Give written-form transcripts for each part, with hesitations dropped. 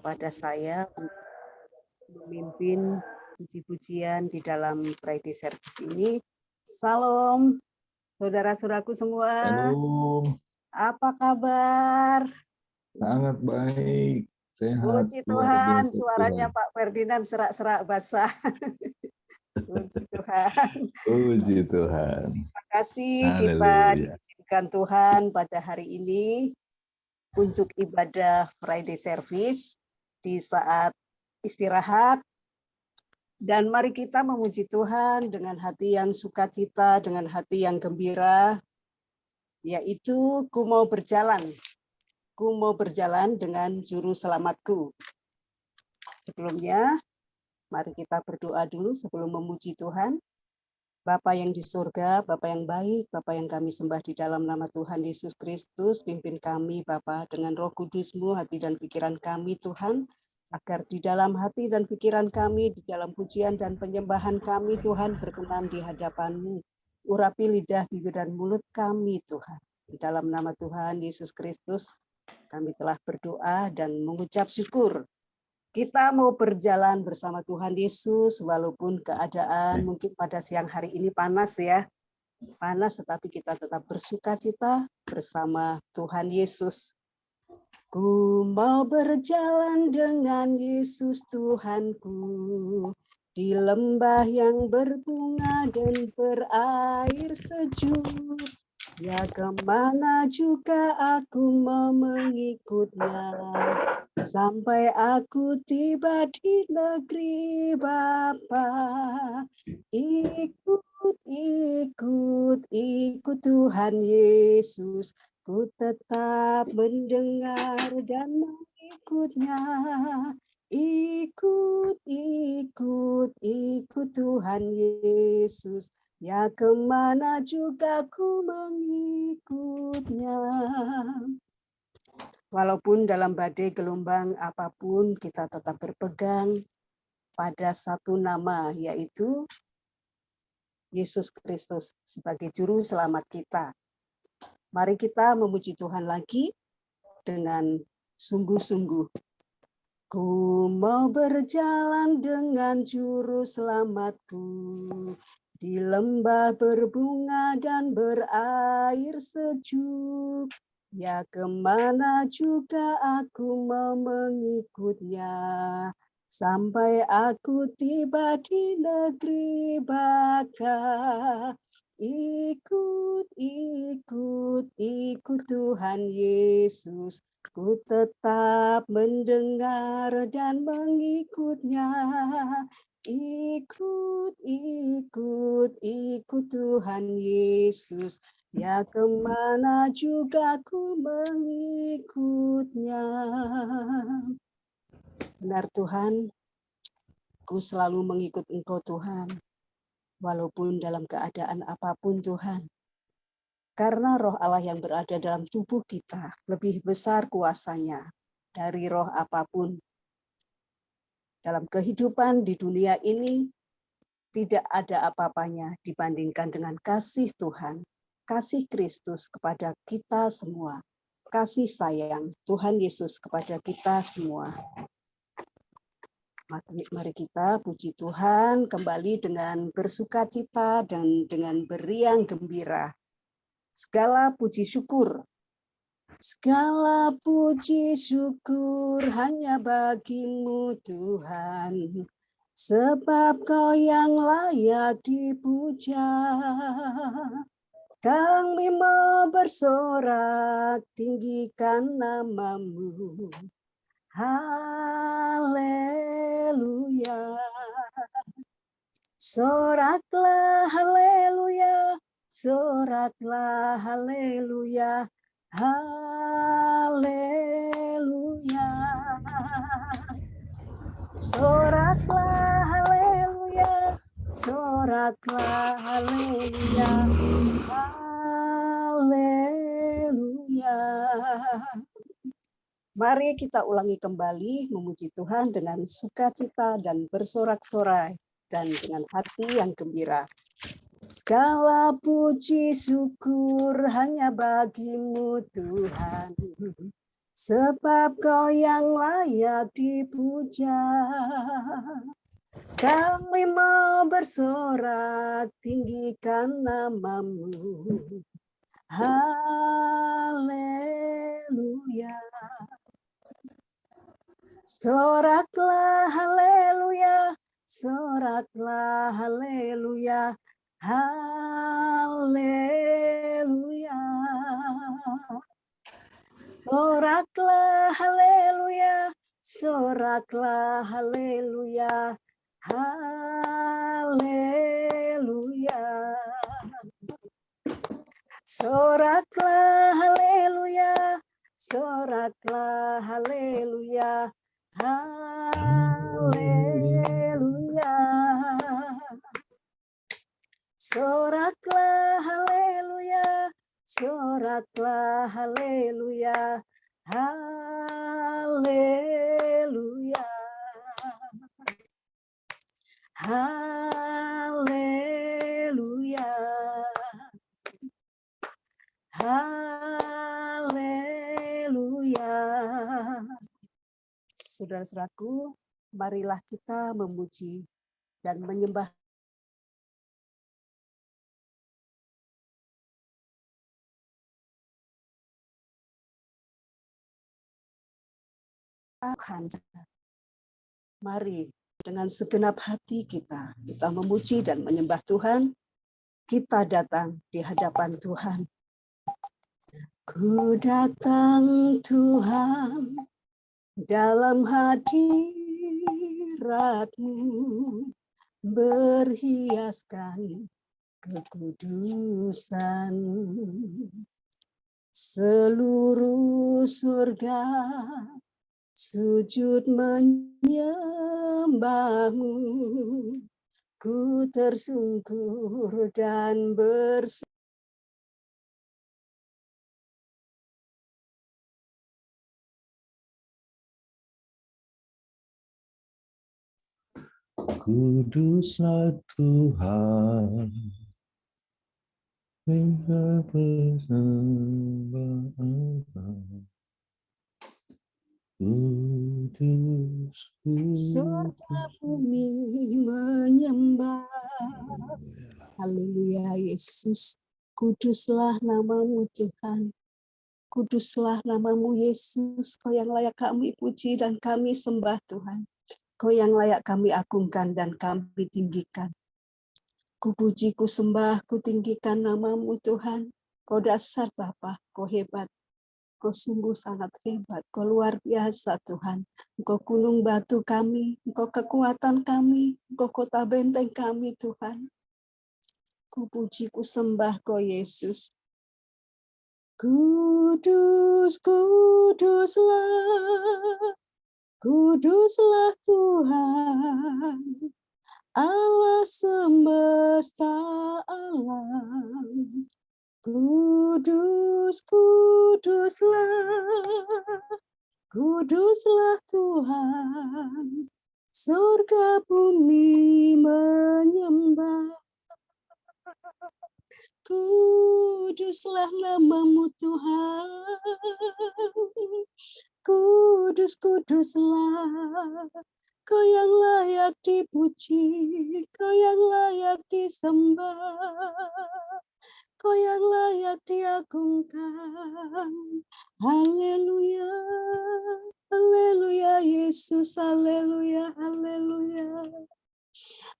kepada saya untuk memimpin puji-pujian di dalam Friday Service ini. Salam, saudara-saudaraku semua. Halo, Apa kabar? sangat baik, sehat, Puji luar Tuhan, biasa suaranya Tuhan. Pak Ferdinand serak-serak basah. Puji Tuhan. Puji Tuhan. Terima kasih kita Haleluya. diizinkan Tuhan pada hari ini untuk ibadah Friday Service di saat istirahat. Dan mari kita memuji Tuhan dengan hati yang sukacita, dengan hati yang gembira, yaitu ku mau berjalan dengan juru selamatku. Sebelumnya, mari kita berdoa dulu sebelum memuji Tuhan. Bapa yang di surga, Bapa yang baik, Bapa yang kami sembah di dalam nama Tuhan Yesus Kristus, pimpin kami Bapa dengan Roh Kudus-Mu, hati dan pikiran kami Tuhan, agar di dalam hati dan pikiran kami, di dalam pujian dan penyembahan kami Tuhan berkenan di hadapan-Mu. Urapi lidah, bibir dan mulut kami Tuhan. Di dalam nama Tuhan Yesus Kristus, kami telah berdoa dan mengucap syukur. Kita mau berjalan bersama Tuhan Yesus, walaupun keadaan mungkin pada siang hari ini panas ya. Panas, tetapi kita tetap bersukacita bersama Tuhan Yesus. Ku mau berjalan dengan Yesus Tuhanku, di lembah yang berbunga dan berair sejuk. Ya kemana juga aku mau mengikutnya, sampai aku tiba di negeri Bapa. Ikut Tuhan Yesus, ku tetap mendengar dan mengikutnya. Ikut Tuhan Yesus, ya kemana juga ku mengikutnya. Walaupun dalam badai gelombang apapun, kita tetap berpegang pada satu nama, yaitu Yesus Kristus sebagai juru selamat kita. Mari kita memuji Tuhan lagi dengan sungguh-sungguh. Ku mau berjalan dengan juru selamatku, di lembah berbunga dan berair sejuk. Ya kemana juga aku mau mengikutnya, sampai aku tiba di negeri Baka. Ikut Tuhan Yesus, ku tetap mendengar dan mengikutnya. Ikut Tuhan Yesus, ya kemana juga ku mengikutnya. Benar Tuhan, ku selalu mengikut Engkau Tuhan, walaupun dalam keadaan apapun Tuhan. Karena roh Allah yang berada dalam tubuh kita lebih besar kuasanya dari roh apapun. Dalam kehidupan di dunia ini tidak ada apa-apanya dibandingkan dengan kasih Tuhan, kasih Kristus kepada kita semua, kasih sayang Tuhan Yesus kepada kita semua. Mari kita puji Tuhan kembali dengan bersukacita dan dengan beriang gembira. Segala puji syukur hanya bagimu Tuhan, sebab Kau yang layak dipuja. Kami mau bersorak, tinggikan namamu. Haleluya. Soraklah haleluya, soraklah haleluya. Haleluya. Soraklah haleluya, soraklah haleluya. Haleluya. Mari kita ulangi kembali memuji Tuhan dengan sukacita dan bersorak-sorai dan dengan hati yang gembira. Segala puji syukur hanya bagimu Tuhan, sebab Kau yang layak dipuja. Kami mau bersorak, tinggikan nama-Mu. Haleluya. Soraklah haleluya, soraklah haleluya, haleluya. Soraklah haleluya, soraklah haleluya, haleluya. Soraklah haleluya, soraklah haleluya, haleluya. Soraklah haleluya, soraklah haleluya, haleluya. Haleluya. Haleluya. Saudara-saudaraku, marilah kita memuji dan menyembah Tuhan. Mari dengan segenap hati kita memuji dan menyembah Tuhan. Kita datang di hadapan Tuhan. Ku datang Tuhan dalam hadirat-Mu, berhiaskan kekudusan. Seluruh surga sujud menyembah-Mu. Ku tersungkur dan berserah. Kuduslah Tuhan, Engkau persembahan. Kudus, Surga bumi menyembah. Haleluya Yesus. Kuduslah nama-Mu Tuhan. Kuduslah nama-Mu Yesus. Kau yang layak kami puji dan kami sembah Tuhan. Kau yang layak kami agungkan dan kami tinggikan. Ku puji, ku sembah, ku tinggikan nama-Mu Tuhan. Kau dasar Bapa, Kau hebat. Kau sungguh sangat hebat, Kau luar biasa Tuhan. Engkau gunung batu kami, Engkau kekuatan kami, Engkau kota benteng kami Tuhan. Ku puji, ku sembah Kau Yesus. Kudus, kuduslah, kuduslah Tuhan, Allah semesta alam. Kudus, kuduslah, kuduslah Tuhan, surga bumi menyembah. Kuduslah nama-Mu Tuhan, kudus, kuduslah, Kau yang layak dipuji, Kau yang layak disembah, Kau yang layak diagungkan. Haleluya, haleluya Yesus, haleluya, haleluya.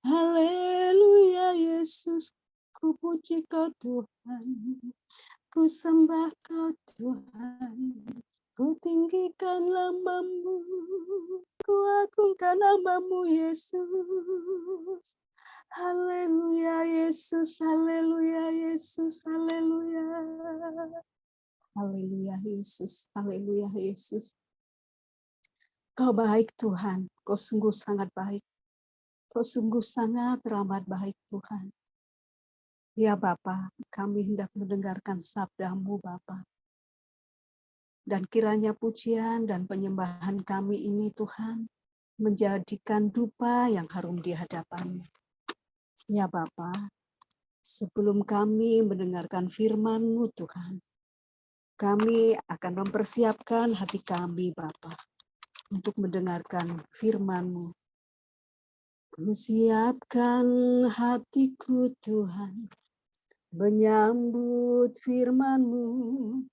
Haleluya Yesus, ku puji Kau Tuhan, ku sembah Kau Tuhan, ku tinggikan nama-Mu, ku agungkan nama-Mu Yesus. Haleluya Yesus, haleluya Yesus, haleluya. Haleluya Yesus, haleluya Yesus. Kau baik Tuhan, Kau sungguh sangat baik. Kau sungguh sangat teramat baik Tuhan. Ya Bapa, kami hendak mendengarkan sabda-Mu Bapa. Dan kiranya pujian dan penyembahan kami ini Tuhan, menjadikan dupa yang harum di hadapan-Mu. Ya Bapa, sebelum kami mendengarkan firman-Mu Tuhan, Kami akan mempersiapkan hati kami, Bapa, untuk mendengarkan firman-Mu. Kusiapkan hatiku, Tuhan, menyambut firman-Mu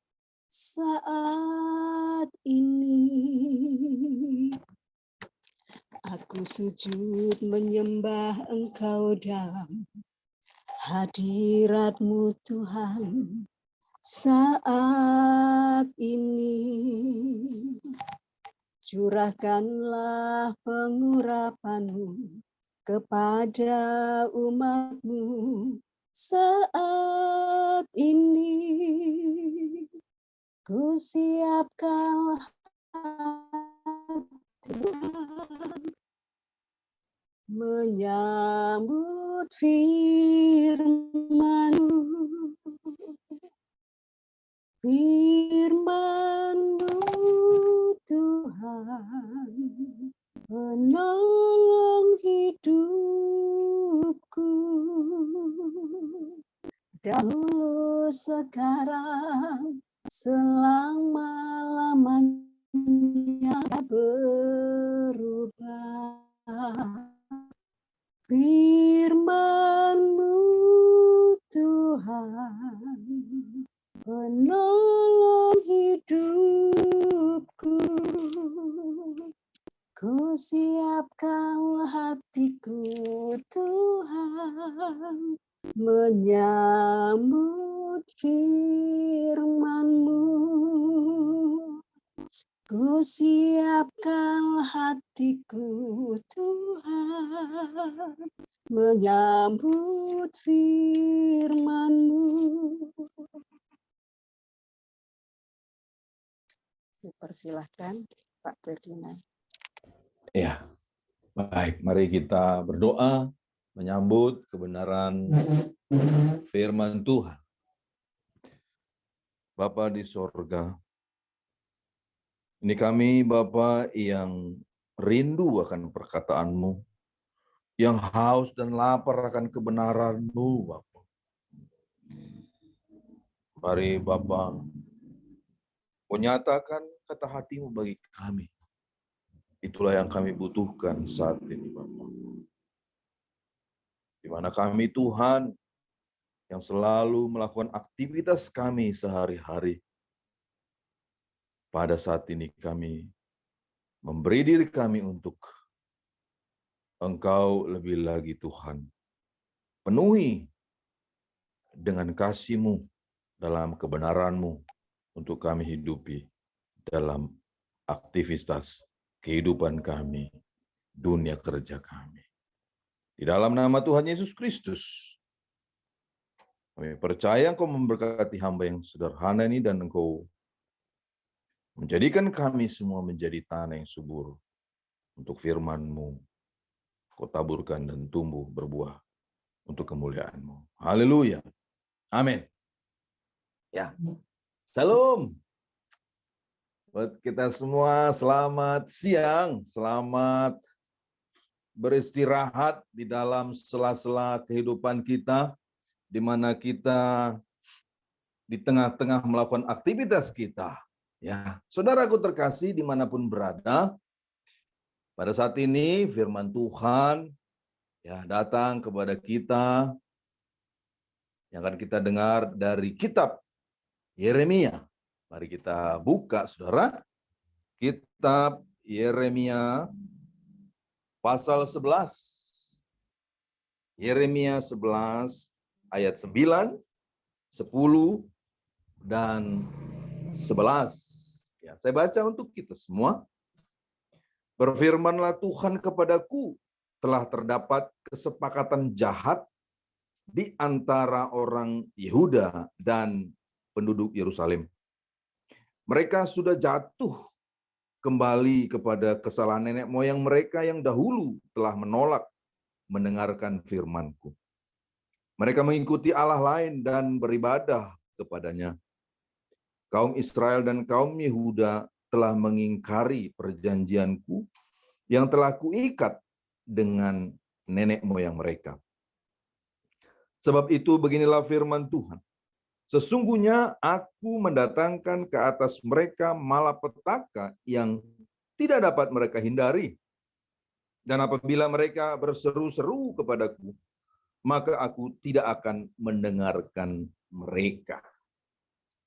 saat ini. Aku sujud menyembah Engkau dalam hadirat-Mu, Tuhan, saat ini. Curahkanlah pengurapan-Mu kepada umat-Mu saat ini. Ku siapkan Tuhan menyambut firman-Mu. Firman-Mu, Tuhan, penolong hidupku. Dahulu, sekarang, selama-lamanya berubah. Firman-Mu, Tuhan, penolong hidupku. Ku siapkan hatiku, Tuhan, menyambut firman-Mu. Ku siapkan hatiku, Tuhan, menyambut firman-Mu. Dipersilahkan Pak Ferdinand. Ya, baik. Mari kita berdoa menyambut kebenaran firman Tuhan. Bapa di sorga, ini kami Bapa yang rindu akan perkataan-Mu, yang haus dan lapar akan kebenaran-Mu, Bapa. Mari Bapa, menyatakan kata hati-Mu bagi kami. Itulah yang kami butuhkan saat ini, Bapa. Di mana kami Tuhan yang selalu melakukan aktivitas kami sehari-hari. Pada saat ini kami memberi diri kami untuk Engkau lebih lagi, Tuhan. Penuhi dengan kasih-Mu dalam kebenaran-Mu untuk kami hidupi dalam aktivitas kehidupan kami, dunia kerja kami. Di dalam nama Tuhan Yesus Kristus, kami percaya Engkau memberkati hamba yang sederhana ini dan Engkau menjadikan kami semua menjadi tanah yang subur untuk firman-Mu. Kau taburkan dan tumbuh berbuah untuk kemuliaan-Mu. Haleluya. Amin. Ya. Salam. Buat kita semua, selamat siang, selamat beristirahat di dalam sela-sela kehidupan kita, di mana kita di tengah-tengah melakukan aktivitas kita. Ya, saudaraku terkasih dimanapun berada, pada saat ini firman Tuhan ya datang kepada kita yang akan kita dengar dari kitab Yeremia. Mari kita buka, saudara. Kitab Yeremia pasal 11. Yeremia 11 ayat 9, 10, dan 11. Ya, saya baca untuk kita semua. Berfirmanlah Tuhan kepadaku, telah terdapat kesepakatan jahat di antara orang Yehuda dan penduduk Yerusalem. Mereka sudah jatuh kembali kepada kesalahan nenek moyang mereka yang dahulu telah menolak mendengarkan firman-Ku. Mereka mengikuti Allah lain dan beribadah kepadanya. Kaum Israel dan kaum Yehuda telah mengingkari perjanjian-Ku yang telah Kuikat dengan nenek moyang mereka. Sebab itu beginilah firman Tuhan. Sesungguhnya aku mendatangkan ke atas mereka malapetaka yang tidak dapat mereka hindari. Dan apabila mereka berseru-seru kepadaku, maka aku tidak akan mendengarkan mereka.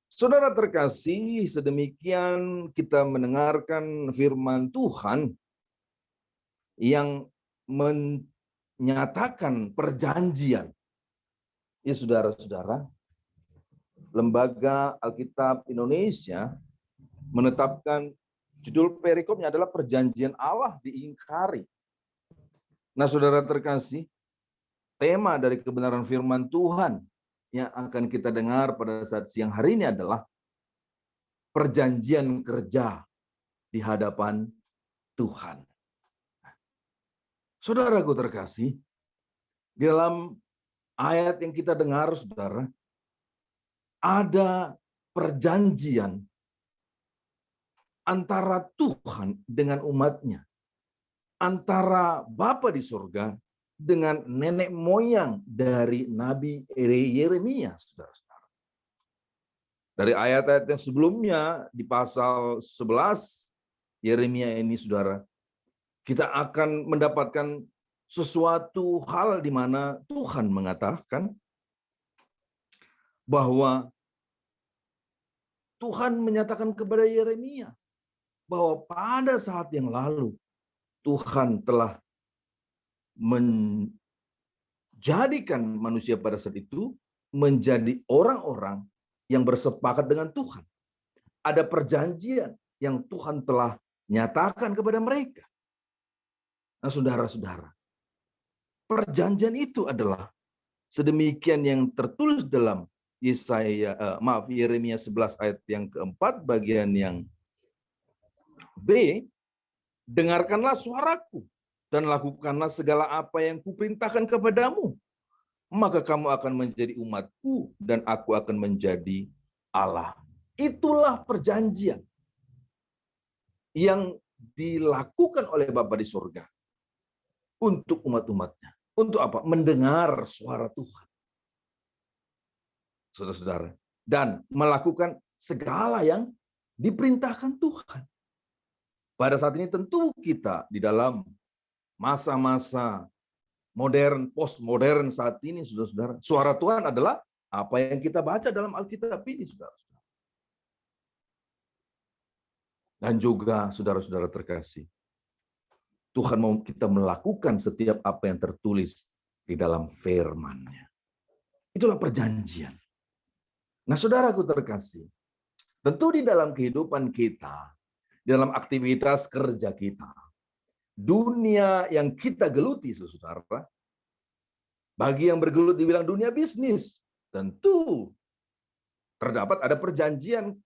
Saudara terkasih, sedemikian kita mendengarkan firman Tuhan yang menyatakan perjanjian. Ya saudara-saudara, Lembaga Alkitab Indonesia menetapkan judul perikopnya adalah Perjanjian Allah diingkari. Nah, saudara terkasih, tema dari kebenaran firman Tuhan yang akan kita dengar pada saat siang hari ini adalah perjanjian kerja di hadapan Tuhan. Saudaraku terkasih, di dalam ayat yang kita dengar, saudara, ada perjanjian antara Tuhan dengan umatnya, antara Bapa di surga dengan nenek moyang dari Nabi Yeremia, saudara-saudara. Dari ayat-ayat yang sebelumnya di pasal 11 Yeremia ini, saudara, kita akan mendapatkan sesuatu hal di mana Tuhan mengatakan bahwa Tuhan menyatakan kepada Yeremia bahwa pada saat yang lalu Tuhan telah menjadikan manusia pada saat itu menjadi orang-orang yang bersepakat dengan Tuhan. Ada perjanjian yang Tuhan telah nyatakan kepada mereka. Nah, saudara-saudara, perjanjian itu adalah sedemikian yang tertulis dalam Yeremia 11 ayat yang keempat bagian yang B, dengarkanlah suaraku dan lakukanlah segala apa yang kuperintahkan kepadamu, maka kamu akan menjadi umatku dan aku akan menjadi Allah. Itulah perjanjian yang dilakukan oleh Bapa di surga untuk umat-umatnya. Untuk apa? Mendengar suara Tuhan. Saudara-saudara, dan melakukan segala yang diperintahkan Tuhan. Pada saat ini tentu kita di dalam masa-masa modern, postmodern saat ini, saudara-saudara, suara Tuhan adalah apa yang kita baca dalam Alkitab ini, saudara-saudara. Dan juga saudara-saudara terkasih, Tuhan mau kita melakukan setiap apa yang tertulis di dalam firman-Nya. Itulah perjanjian. Nah, saudaraku terkasih, tentu di dalam kehidupan kita, di dalam aktivitas kerja kita, dunia yang kita geluti, saudara, bagi yang bergelut dibilang dunia bisnis, tentu terdapat ada perjanjian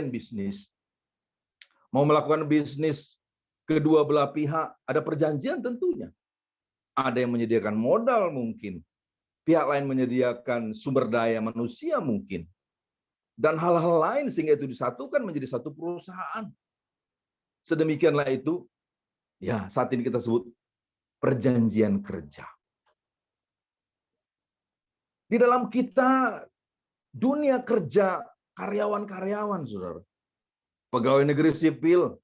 bisnis. Mau melakukan bisnis kedua belah pihak, ada perjanjian tentunya. Ada yang menyediakan modal mungkin, pihak lain menyediakan sumber daya manusia mungkin, dan hal-hal lain sehingga itu disatukan menjadi satu perusahaan. Sedemikianlah itu, ya saat ini kita sebut perjanjian kerja. Di dalam kita, dunia kerja karyawan-karyawan, saudara. Pegawai negeri sipil,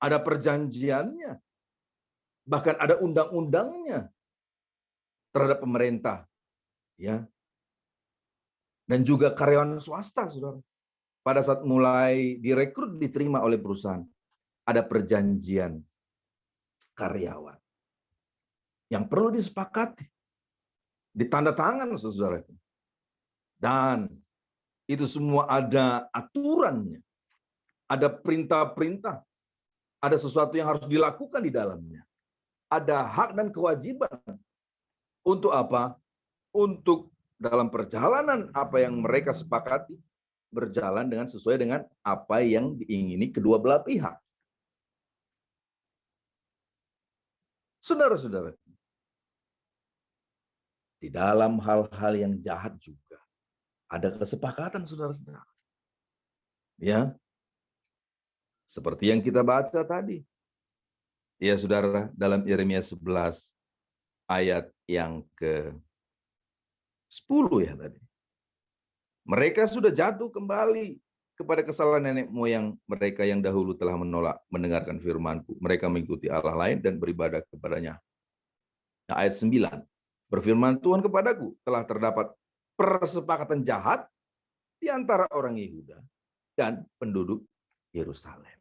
ada perjanjiannya. Bahkan ada undang-undangnya terhadap pemerintah. Ya, dan juga karyawan swasta, saudara. Pada saat mulai direkrut diterima oleh perusahaan, ada perjanjian karyawan yang perlu disepakati, ditandatangan, saudara. Dan itu semua ada aturannya, ada perintah-perintah, ada sesuatu yang harus dilakukan di dalamnya, ada hak dan kewajiban. Untuk apa? Untuk dalam perjalanan apa yang mereka sepakati berjalan dengan sesuai dengan apa yang diingini kedua belah pihak. Saudara-saudara, di dalam hal-hal yang jahat juga ada kesepakatan, saudara-saudara. Ya, seperti yang kita baca tadi. Ya, saudara, dalam Yeremia 11 ayat yang ke-10 ya tadi. Mereka sudah jatuh kembali kepada kesalahan nenek moyang mereka yang dahulu telah menolak mendengarkan firman-Ku. Mereka mengikuti Allah lain dan beribadah kepadanya. Nah, ayat 9. Berfirman Tuhan kepadaku, telah terdapat persepakatan jahat di antara orang Yehuda dan penduduk Yerusalem.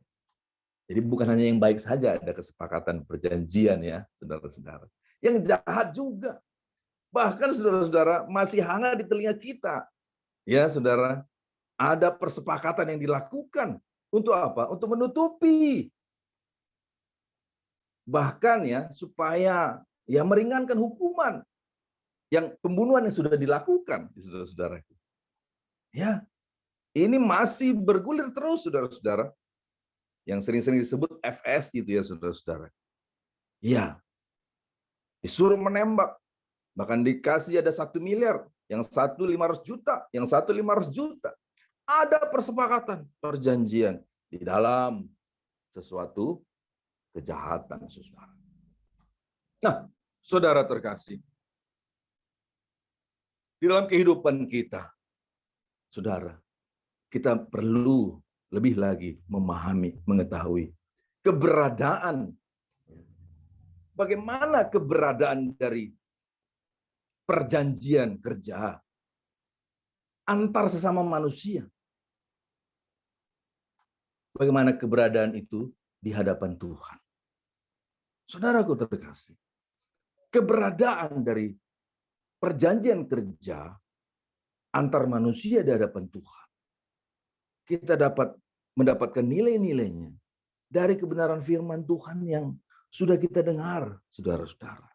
Jadi bukan hanya yang baik saja ada kesepakatan perjanjian ya, saudara-saudara. Yang jahat juga. Bahkan saudara-saudara masih hangat di telinga kita. Ya, saudara, ada persepakatan yang dilakukan untuk apa? Untuk menutupi. Bahkan ya, supaya ya meringankan hukuman yang pembunuhan yang sudah dilakukan, saudara-saudara. Ya, ini masih bergulir terus, saudara-saudara. Yang sering-sering disebut FS gitu ya, saudara-saudara. Ya, disuruh menembak. Bahkan dikasih ada 1 miliar, yang 1 500 juta, yang 1 500 juta. Ada persepakatan, perjanjian di dalam sesuatu kejahatan, saudara. Nah, saudara terkasih, di dalam kehidupan kita, saudara, kita perlu lebih lagi memahami, mengetahui keberadaan. Bagaimana keberadaan dari perjanjian kerja antar sesama manusia? Bagaimana keberadaan itu di hadapan Tuhan? Saudaraku terkasih, keberadaan dari perjanjian kerja antar manusia di hadapan Tuhan, kita dapat mendapatkan nilai-nilainya dari kebenaran firman Tuhan yang sudah kita dengar, saudara-saudara.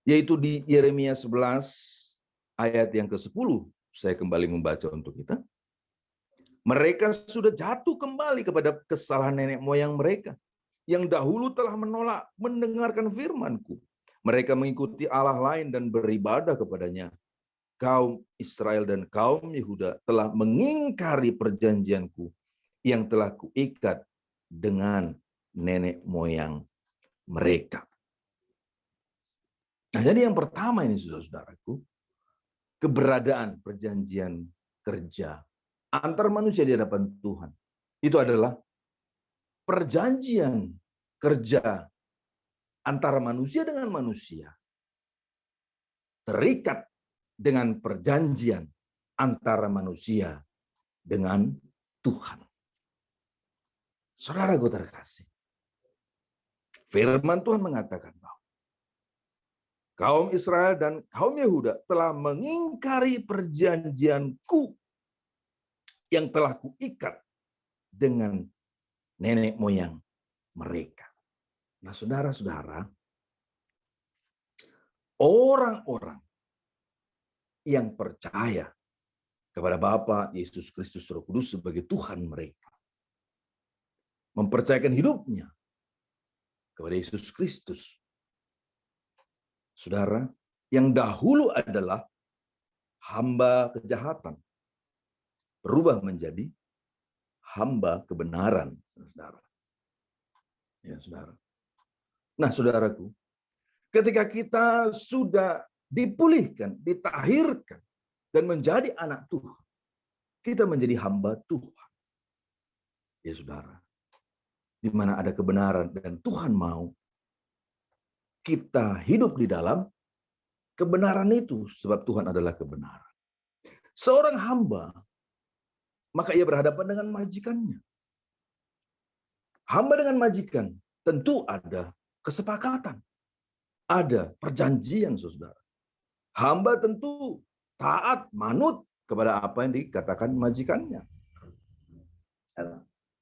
Yaitu di Yeremia 11 ayat yang ke-10. Saya kembali membaca untuk kita. Mereka sudah jatuh kembali kepada kesalahan nenek moyang mereka yang dahulu telah menolak mendengarkan firman-Ku. Mereka mengikuti Allah lain dan beribadah kepadanya. Kaum Israel dan kaum Yehuda telah mengingkari perjanjian-Ku yang telah kuikat dengan nenek moyang mereka. Nah, jadi yang pertama ini, saudara-saudaraku, keberadaan perjanjian kerja antar manusia di hadapan Tuhan. Itu adalah perjanjian kerja antara manusia dengan manusia terikat dengan perjanjian antara manusia dengan Tuhan. Saudaraku terkasih, firman Tuhan mengatakan bahwa kaum Israel dan kaum Yehuda telah mengingkari perjanjian-Ku yang telah kuikat dengan nenek moyang mereka. Nah, saudara-saudara, orang-orang yang percaya kepada Bapa Yesus Kristus Roh Kudus sebagai Tuhan mereka, mempercayakan hidupnya kepada Yesus Kristus, saudara, yang dahulu adalah hamba kejahatan, berubah menjadi hamba kebenaran, saudara. Ya, saudara. Nah, saudaraku, ketika kita sudah dipulihkan, ditahirkan, dan menjadi anak Tuhan, kita menjadi hamba Tuhan. Ya, saudara. Di mana ada kebenaran dan Tuhan mau kita hidup di dalam kebenaran itu, sebab Tuhan adalah kebenaran. Seorang hamba, maka ia berhadapan dengan majikannya. Hamba dengan majikan tentu ada kesepakatan, ada perjanjian, saudara. Hamba tentu taat, manut kepada apa yang dikatakan majikannya.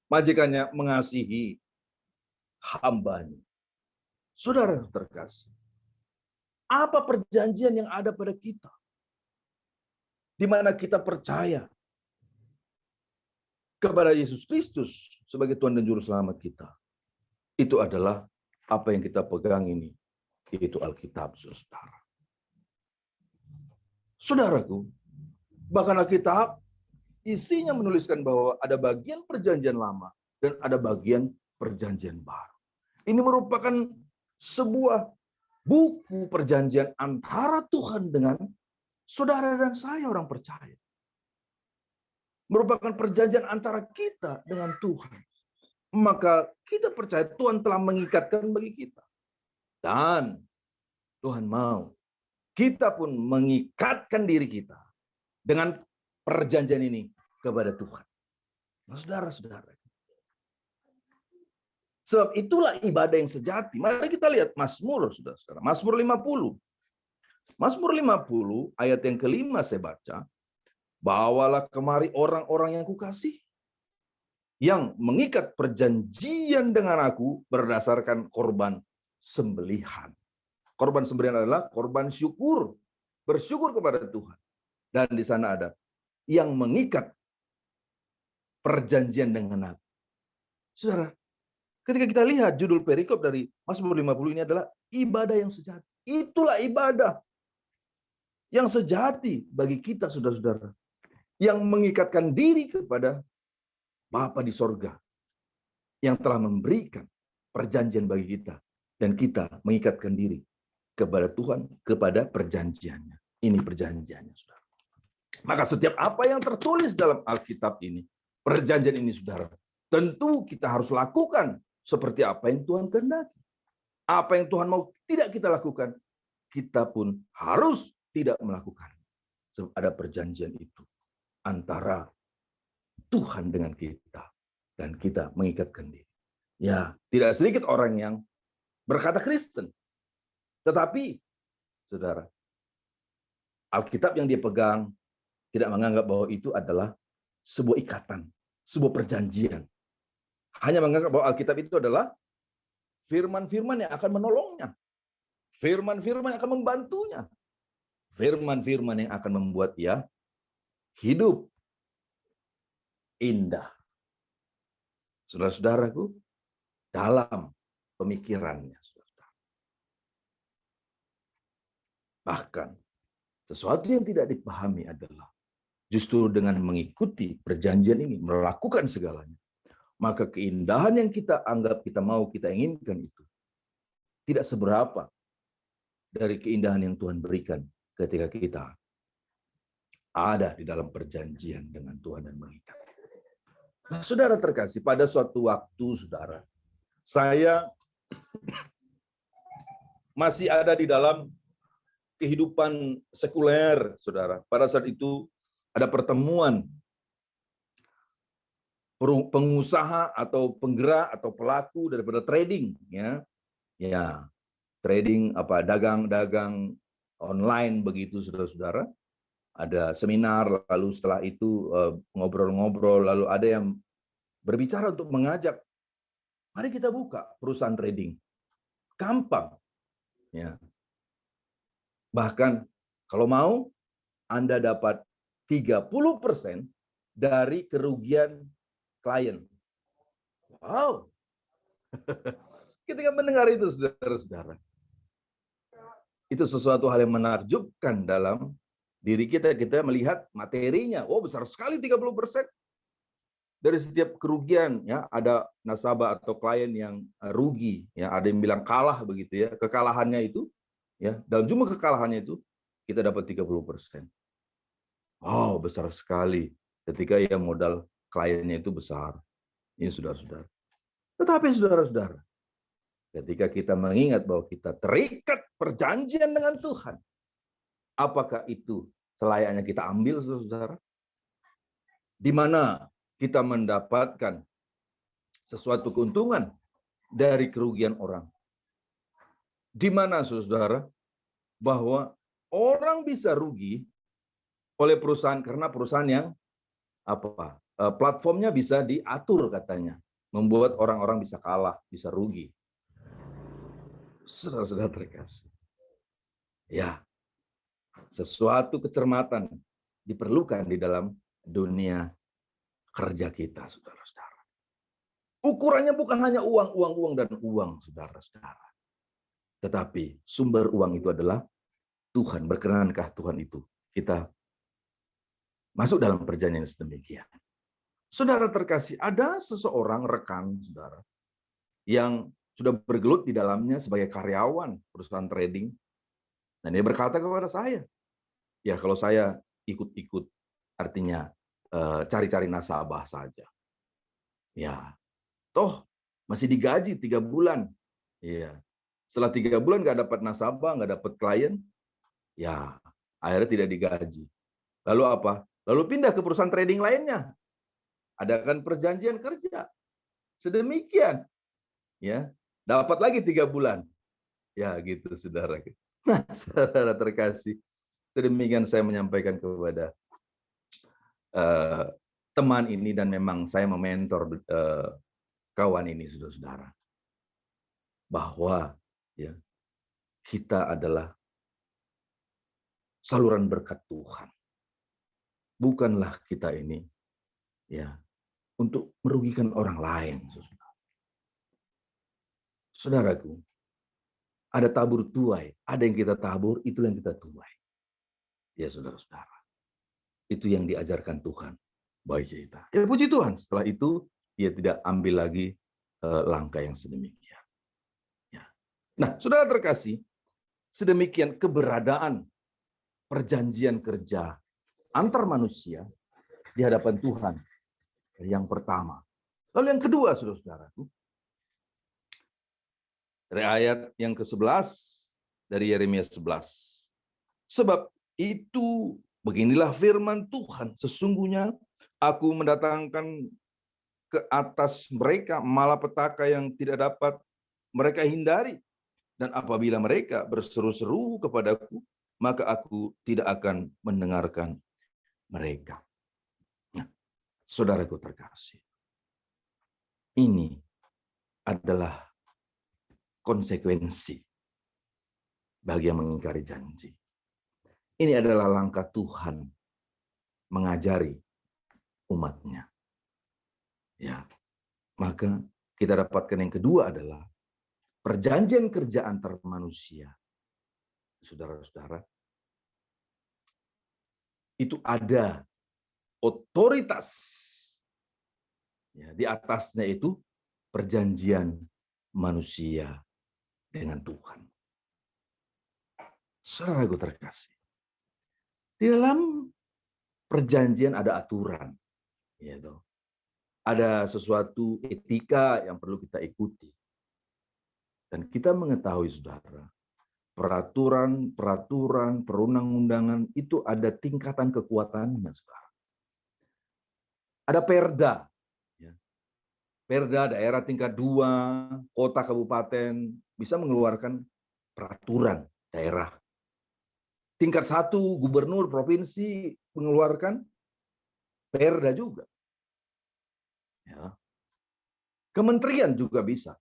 Majikannya mengasihi hambanya. Saudara terkasih, apa perjanjian yang ada pada kita? Di mana kita percaya kepada Yesus Kristus sebagai Tuhan dan Juru Selamat kita. Itu adalah apa yang kita pegang ini, yaitu Alkitab, saudara. Saudaraku, bahkan Alkitab isinya menuliskan bahwa ada bagian perjanjian lama dan ada bagian perjanjian baru. Ini merupakan sebuah buku perjanjian antara Tuhan dengan saudara dan saya orang percaya. Merupakan perjanjian antara kita dengan Tuhan. Maka kita percaya Tuhan telah mengikatkan bagi kita. Dan Tuhan mau kita pun mengikatkan diri kita dengan perjanjian ini kepada Tuhan. Nah, saudara-saudara. Sebab itulah ibadah yang sejati. Mari kita lihat Mazmur, saudara-saudara. Mazmur 50. Mazmur 50 ayat yang kelima saya baca. Bawalah kemari orang-orang yang kukasih, yang mengikat perjanjian dengan aku berdasarkan korban sembelihan. Korban sembelihan adalah korban syukur. Bersyukur kepada Tuhan. Dan di sana ada yang mengikat perjanjian dengan aku. Saudara, ketika kita lihat judul perikop dari Mazmur 50 ini adalah ibadah yang sejati. Itulah ibadah yang sejati bagi kita, saudara-saudara. Yang mengikatkan diri kepada Bapa di sorga. Yang telah memberikan perjanjian bagi kita. Dan kita mengikatkan diri kepada Tuhan, kepada perjanjiannya. Ini perjanjiannya, saudara. Maka setiap apa yang tertulis dalam Alkitab ini, perjanjian ini, saudara, tentu kita harus lakukan seperti apa yang Tuhan kehendaki. Apa yang Tuhan mau tidak kita lakukan, kita pun harus tidak melakukan. Sebab ada perjanjian itu antara Tuhan dengan kita dan kita mengikatkan diri. Ya, tidak sedikit orang yang berkata Kristen, tetapi saudara, Alkitab yang dia pegang tidak menganggap bahwa itu adalah sebuah ikatan, sebuah perjanjian. Hanya menganggap bahwa Alkitab itu adalah firman-firman yang akan menolongnya. Firman-firman yang akan membantunya. Firman-firman yang akan membuat ia hidup indah. Saudara-saudaraku, dalam pemikirannya. Bahkan, sesuatu yang tidak dipahami adalah justru dengan mengikuti perjanjian ini, melakukan segalanya. Maka keindahan yang kita anggap kita mau, kita inginkan itu tidak seberapa dari keindahan yang Tuhan berikan ketika kita ada di dalam perjanjian dengan Tuhan dan mengikat. Nah, saudara terkasih, pada suatu waktu, saudara, saya masih ada di dalam kehidupan sekuler, saudara. Pada saat itu ada pertemuan pengusaha atau penggerak atau pelaku daripada trading, ya, trading dagang online begitu, saudara-saudara. Ada seminar, lalu setelah itu ngobrol-ngobrol, lalu ada yang berbicara untuk mengajak, mari kita buka perusahaan trading, gampang, ya. Bahkan kalau mau Anda dapat 30% dari kerugian klien. Wow. Ketika mendengar itu, saudara-saudara, itu sesuatu hal yang menakjubkan dalam diri kita. Kita melihat materinya, oh besar sekali 30% dari setiap kerugian, ya. Ada nasabah atau klien yang rugi, ya. Ada yang bilang kalah begitu, ya. Kekalahannya itu, ya, dalam jumlah kekalahannya itu kita dapat 30%. Wow, besar sekali ketika ya modal kliennya itu besar. Ini saudara-saudara. Tetapi saudara-saudara, ketika kita mengingat bahwa kita terikat perjanjian dengan Tuhan, apakah itu selayaknya kita ambil, saudara? Di mana kita mendapatkan sesuatu keuntungan dari kerugian orang. Di mana, saudara, bahwa orang bisa rugi oleh perusahaan karena perusahaan yang platformnya bisa diatur katanya, membuat orang-orang bisa kalah, bisa rugi. Saudara-saudara terkasih, ya, sesuatu kecermatan diperlukan di dalam dunia kerja kita, saudara-saudara. Ukurannya bukan hanya uang, dan uang, saudara-saudara. Tetapi sumber uang itu adalah Tuhan. Berkenankah Tuhan itu kita masuk dalam perjanjian sedemikian? Saudara terkasih, ada seseorang rekan saudara yang sudah bergelut di dalamnya sebagai karyawan perusahaan trading. Dan dia berkata kepada saya, Ya kalau saya ikut-ikut, artinya cari-cari nasabah saja. Ya, toh masih digaji 3 bulan. Iya. Setelah 3 bulan nggak dapat nasabah, nggak dapat klien, ya akhirnya tidak digaji. Lalu apa? Lalu pindah ke perusahaan trading lainnya. Adakan perjanjian kerja. Sedemikian. Ya, dapat lagi 3 bulan. Ya gitu saudara. Nah, saudara terkasih, sedemikian saya menyampaikan kepada teman ini, dan memang saya mementor kawan ini, saudara-saudara, bahwa ya kita adalah saluran berkat Tuhan. Bukanlah kita ini ya untuk merugikan orang lain. Saudaraku, ada tabur tuai, ada yang kita tabur, itu yang kita tuai. Ya saudara-saudara, itu yang diajarkan Tuhan bagi kita. Ya puji Tuhan, setelah itu ia tidak ambil lagi langkah yang sedemikian. Ya. Nah, saudara terkasih, sedemikian keberadaan perjanjian kerja antar manusia di hadapan Tuhan. Yang pertama. Lalu yang kedua, saudara-saudaraku, dari ayat yang ke-11 dari Yeremia 11. Sebab itu beginilah firman Tuhan, sesungguhnya aku mendatangkan ke atas mereka malapetaka yang tidak dapat mereka hindari. Dan apabila mereka berseru-seru kepadaku, maka aku tidak akan mendengarkan mereka. Nah, saudaraku terkasih, ini adalah konsekuensi bagi yang mengingkari janji. Ini adalah langkah Tuhan mengajari umatnya. Ya, maka kita dapatkan yang kedua adalah perjanjian kerja antar manusia. Saudara-saudara, itu ada otoritas. Ya, di atasnya itu perjanjian manusia dengan Tuhan. Saudaraku terkasih, di dalam perjanjian ada aturan, ya, ada sesuatu etika yang perlu kita ikuti. Dan kita mengetahui, saudara, peraturan perundang-undangan itu ada tingkatan kekuatannya, saudara. Ada perda, ya. Perda daerah tingkat 2, kota kabupaten bisa mengeluarkan peraturan daerah. Tingkat 1, gubernur provinsi mengeluarkan perda juga. Ya. Kementerian juga bisa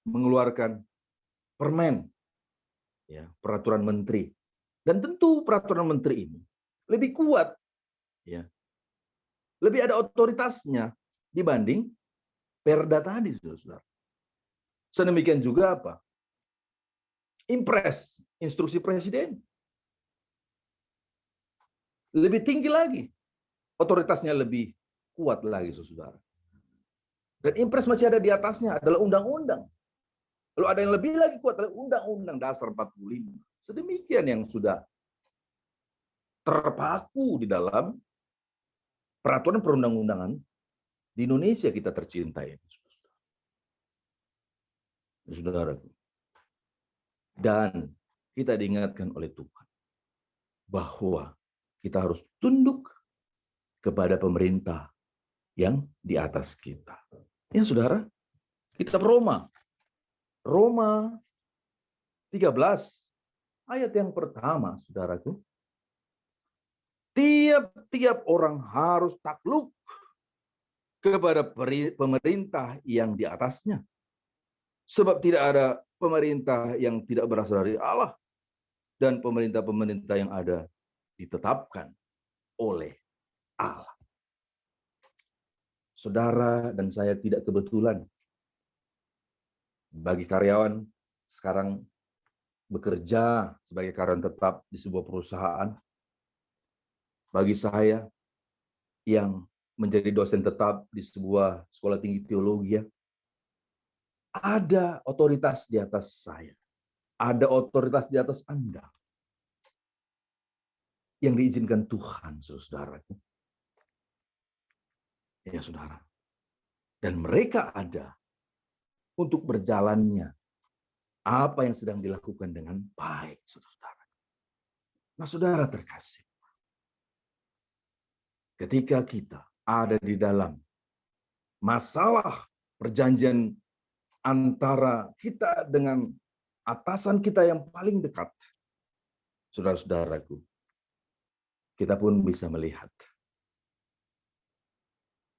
mengeluarkan permen, ya, peraturan menteri. Dan tentu peraturan menteri ini lebih kuat, ya, lebih ada otoritasnya dibanding perda tadi, saudara-saudara. Sedemikian juga apa? Impres, instruksi presiden. Lebih tinggi lagi. Otoritasnya lebih kuat lagi, saudara. Dan impres masih ada di atasnya, adalah undang-undang. Lalu ada yang lebih lagi kuat, adalah Undang-Undang Dasar 45. Sedemikian yang sudah terpaku di dalam peraturan perundang-undangan di Indonesia kita tercintai. Saudara. Dan kita diingatkan oleh Tuhan bahwa kita harus tunduk kepada pemerintah yang di atas kita. Ya, saudara, kitab Roma 13 ayat yang pertama, saudaraku. Tiap-tiap orang harus takluk kepada pemerintah yang di atasnya. Sebab tidak ada pemerintah yang tidak berasal dari Allah, dan pemerintah-pemerintah yang ada ditetapkan oleh Allah. Saudara dan saya tidak kebetulan bagi karyawan sekarang bekerja sebagai karyawan tetap di sebuah perusahaan. Bagi saya yang menjadi dosen tetap di sebuah sekolah tinggi teologi, ada otoritas di atas saya. Ada otoritas di atas Anda. yang diizinkan Tuhan, saudaraku. Ya, saudara. Dan mereka ada untuk berjalannya apa yang sedang dilakukan dengan baik, saudara. Nah, saudara terkasih, ketika kita ada di dalam masalah perjanjian antara kita dengan atasan kita yang paling dekat, saudara-saudaraku, kita pun bisa melihat.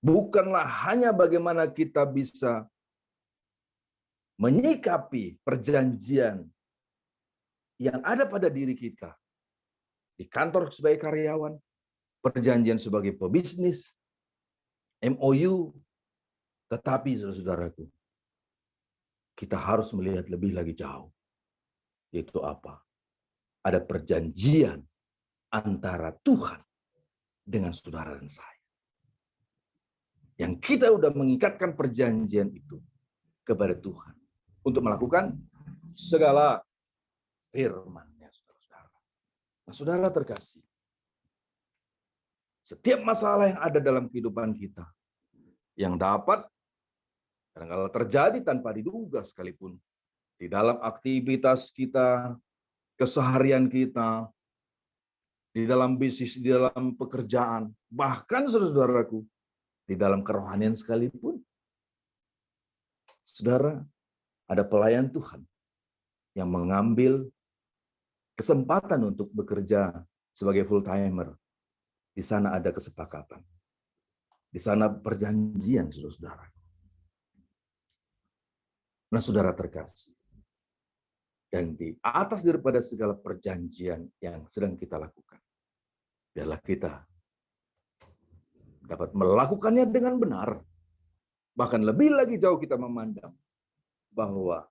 Bukanlah hanya bagaimana kita bisa menyikapi perjanjian yang ada pada diri kita di kantor sebagai karyawan, perjanjian sebagai pebisnis, MOU, tetapi saudara-saudaraku, kita harus melihat lebih lagi jauh. Yaitu apa? Ada perjanjian antara Tuhan dengan saudara dan saya. Yang kita udah mengikatkan perjanjian itu kepada Tuhan untuk melakukan segala firman-Nya, saudara-saudara. Nah, saudara terkasih, setiap masalah yang ada dalam kehidupan kita yang dapat kadang-kadang terjadi tanpa diduga sekalipun di dalam aktivitas kita, keseharian kita, di dalam bisnis, di dalam pekerjaan, bahkan saudara-saudaraku, di dalam kerohanian sekalipun. Saudara, ada pelayan Tuhan yang mengambil kesempatan untuk bekerja sebagai full-timer. Di sana ada kesepakatan. Di sana perjanjian, saudara-saudara. Nah, saudara terkasih. Dan di atas daripada segala perjanjian yang sedang kita lakukan, biarlah kita dapat melakukannya dengan benar. Bahkan lebih lagi jauh kita memandang bahwa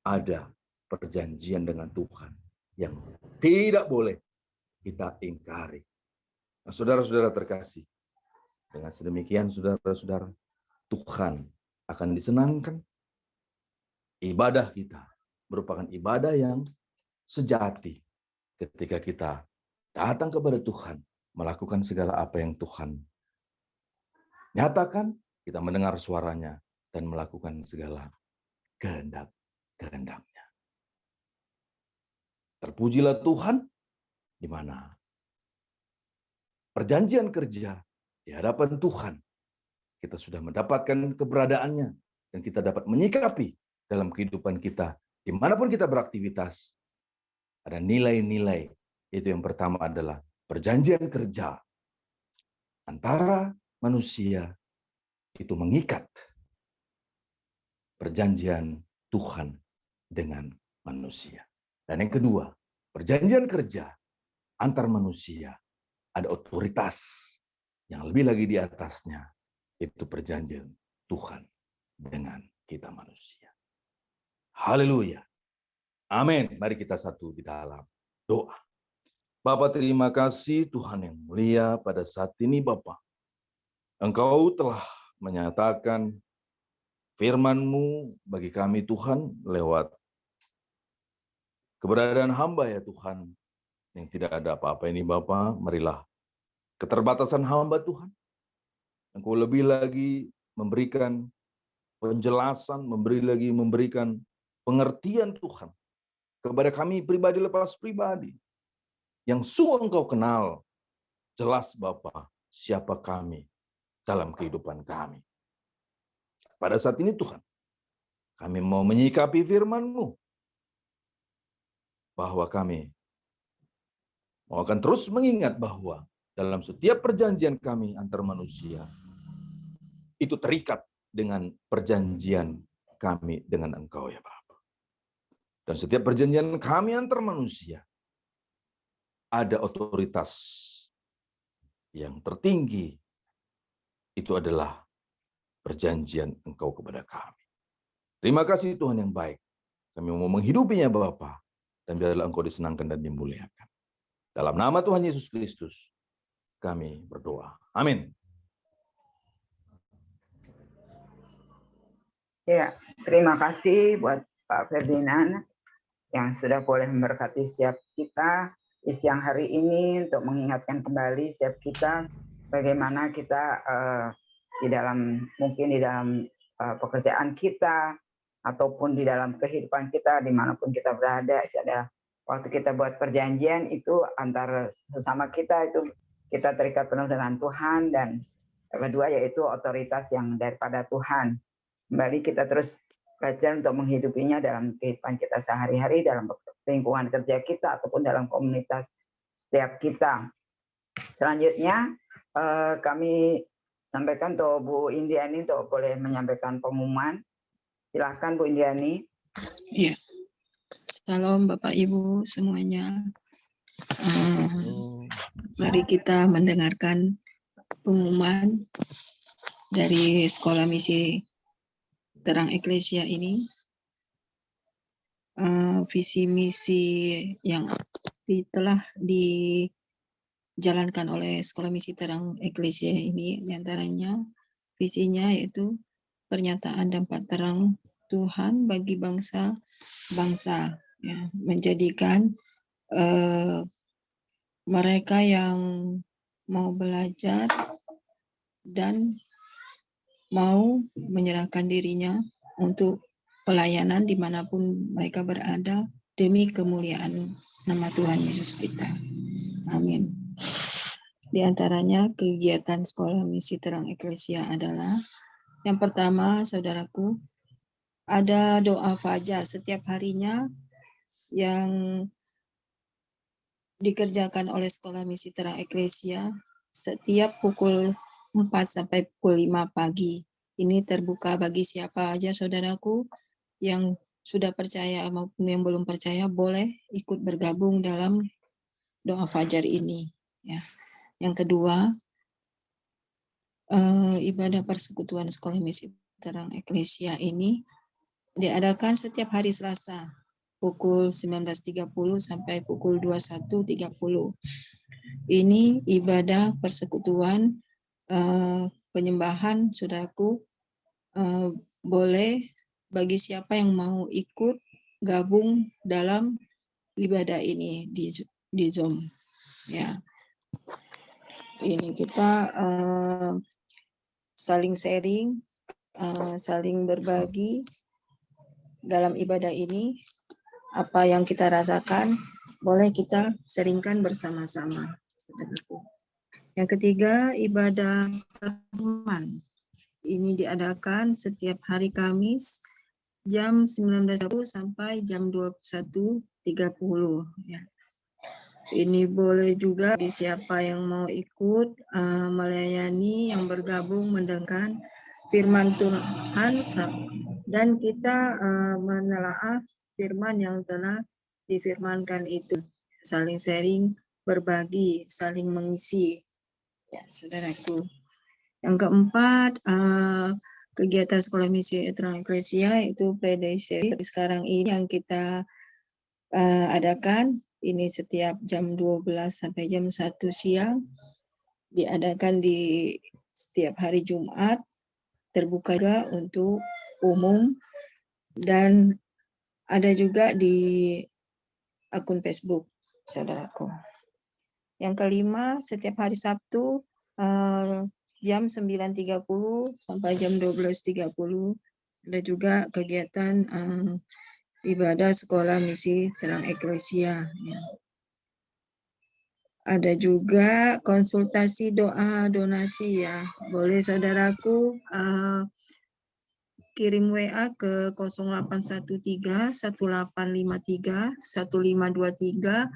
ada perjanjian dengan Tuhan yang tidak boleh kita ingkari. Nah, saudara-saudara terkasih, dengan sedemikian saudara-saudara, Tuhan akan disenangkan. Ibadah kita merupakan ibadah yang sejati ketika kita datang kepada Tuhan, melakukan segala apa yang Tuhan nyatakan, kita mendengar suaranya, dan melakukan segala kehendak-kehendaknya. Terpujilah Tuhan, di mana perjanjian kerja di hadapan Tuhan, kita sudah mendapatkan keberadaannya, dan kita dapat menyikapi dalam kehidupan kita, dimanapun kita beraktivitas, ada nilai-nilai. Itu yang pertama adalah perjanjian kerja antara manusia, itu mengikat perjanjian Tuhan dengan manusia. Dan yang kedua, perjanjian kerja antar manusia, ada otoritas yang lebih lagi di atasnya, itu perjanjian Tuhan dengan kita manusia. Haleluya. Amin. Mari kita satu di dalam doa. Bapa, terima kasih Tuhan yang mulia, pada saat ini Bapa, Engkau telah menyatakan firman-Mu bagi kami Tuhan lewat keberadaan hamba ya Tuhan, yang tidak ada apa-apa ini Bapa. Marilah keterbatasan hamba Tuhan, Engkau lebih lagi memberikan penjelasan, memberikan pengertian Tuhan kepada kami pribadi lepas pribadi, yang sungguh Engkau kenal jelas Bapa siapa kami dalam kehidupan kami. Pada saat ini Tuhan, kami mau menyikapi firman-Mu, bahwa kami mau akan terus mengingat bahwa dalam setiap perjanjian kami antar manusia, itu terikat dengan perjanjian kami dengan Engkau ya Bapa. Dan setiap perjanjian kami antar manusia, ada otoritas yang tertinggi, itu adalah perjanjian Engkau kepada kami. Terima kasih Tuhan yang baik. Kami mau menghidupinya Bapa, dan biarlah Engkau disenangkan dan dimuliakan. Dalam nama Tuhan Yesus Kristus, kami berdoa. Amin. Ya, terima kasih buat Pak Ferdinand yang sudah boleh memberkati setiap kita di siang hari ini untuk mengingatkan kembali setiap kita bagaimana kita di dalam pekerjaan kita ataupun di dalam kehidupan kita dimanapun kita berada. Ada waktu kita buat perjanjian itu antara sesama kita, itu kita terikat penuh dengan Tuhan, dan kedua yaitu otoritas yang daripada Tuhan. Kembali kita terus belajar untuk menghidupinya dalam kehidupan kita sehari-hari, dalam lingkungan kerja kita ataupun dalam komunitas setiap kita. Selanjutnya kami sampaikan untuk Bu Indiani untuk boleh menyampaikan pengumuman. Silahkan Bu Indiani. Ya, salam Bapak Ibu semuanya. Mari kita mendengarkan pengumuman dari Sekolah Misi Terang Eklesia ini. Visi misi yang telah dijalankan oleh Sekolah Misi Terang Eklesia ini, diantaranya visinya yaitu pernyataan dampak terang Tuhan bagi bangsa-bangsa, ya, menjadikan mereka yang mau belajar dan mau menyerahkan dirinya untuk pelayanan dimanapun mereka berada demi kemuliaan nama Tuhan Yesus kita. Amin. Di antaranya kegiatan Sekolah Misi Terang Eklesia adalah yang pertama, saudaraku, ada doa fajar setiap harinya yang dikerjakan oleh Sekolah Misi Terang Eklesia setiap pukul 4 sampai pukul 5 pagi. Ini terbuka bagi siapa aja saudaraku yang sudah percaya maupun yang belum percaya boleh ikut bergabung dalam doa fajar ini. Ya. Yang kedua, ibadah persekutuan Sekolah Misi Terang Eklesia ini diadakan setiap hari Selasa pukul 19.30 sampai pukul 21.30. Ini ibadah persekutuan penyembahan, saudaraku, boleh bagi siapa yang mau ikut gabung dalam ibadah ini di Zoom. Ya, ini kita saling sharing, saling berbagi dalam ibadah ini. Apa yang kita rasakan boleh kita sharingkan bersama-sama. Yang ketiga, ibadah firman. Ini diadakan setiap hari Kamis jam 19.30 sampai jam 21.30. Ya. Ini boleh juga bagi siapa yang mau ikut melayani, yang bergabung mendengarkan firman Tuhan, dan kita menelaah firman yang telah difirmankan itu, saling sharing, berbagi, saling mengisi, ya saudaraku. Yang keempat, kegiatan Sekolah Misi Terang Eklesia itu pre-day sekarang ini yang kita adakan. Ini setiap jam 12 sampai jam 1 siang, diadakan di setiap hari Jumat, terbuka juga untuk umum, dan ada juga di akun Facebook, saudaraku. Yang kelima, setiap hari Sabtu, jam 9.30 sampai jam 12.30, ada juga kegiatan ibadah Sekolah Misi Terang Eklesia. Ya. Ada juga konsultasi doa donasi, ya. Boleh saudaraku kirim WA ke 0813 1853 1523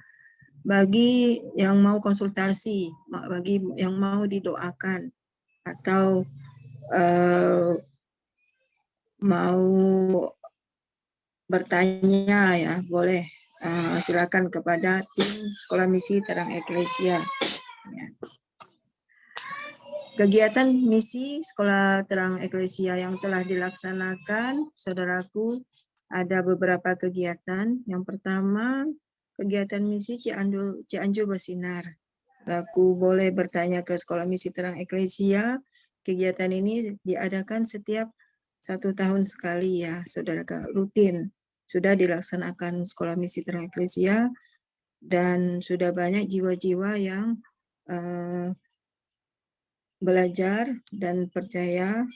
bagi yang mau konsultasi, bagi yang mau didoakan atau mau bertanya, ya boleh silakan kepada tim Sekolah Misi Terang Eklesia. Ya. Kegiatan misi Sekolah Terang Eklesia yang telah dilaksanakan, saudaraku, ada beberapa kegiatan. Yang pertama, kegiatan misi Cianjur Bersinar. Aku boleh bertanya ke Sekolah Misi Terang Eklesia. Kegiatan ini diadakan setiap 1 tahun sekali, ya saudara, rutin. Sudah dilaksanakan Sekolah Misi Terang Eklesia dan sudah banyak jiwa-jiwa yang belajar dan percaya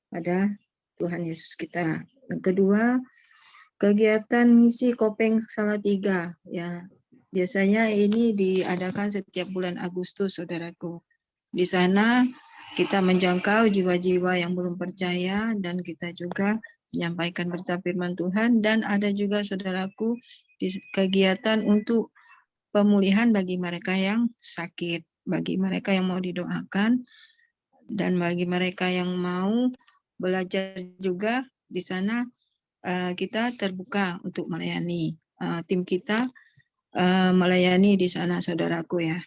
pada Tuhan Yesus kita. Yang kedua, kegiatan misi Kopeng Salatiga, ya. Biasanya ini diadakan setiap bulan Agustus, saudaraku. Di sana kita menjangkau jiwa-jiwa yang belum percaya dan kita juga menyampaikan berita firman Tuhan, dan ada juga, saudaraku, kegiatan untuk pemulihan bagi mereka yang sakit, bagi mereka yang mau didoakan, dan bagi mereka yang mau belajar juga. Di sana kita terbuka untuk melayani. Tim kita melayani di sana, saudaraku, ya.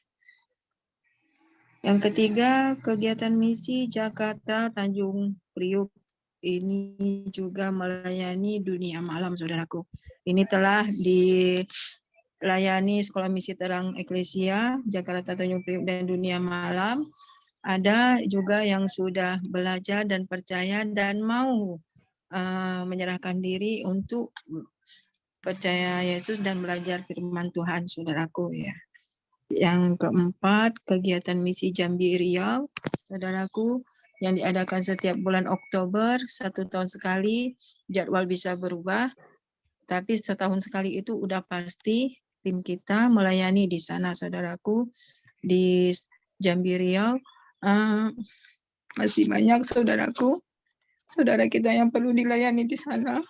Yang ketiga, kegiatan misi Jakarta Tanjung Priuk. Ini juga melayani dunia malam, saudaraku. Ini telah dilayani Sekolah Misi Terang Eklesia Jakarta Tanjung Priuk dan dunia malam. Ada juga yang sudah belajar dan percaya dan mau menyerahkan diri untuk percaya Yesus dan belajar firman Tuhan, saudaraku, ya. Yang keempat, kegiatan misi Jambi Riau, saudaraku, yang diadakan setiap bulan Oktober, 1 tahun sekali. Jadwal bisa berubah, tapi setahun sekali itu udah pasti tim kita melayani di sana, saudaraku, di Jambi Riau. Masih banyak, saudaraku, saudara kita yang perlu dilayani di sana.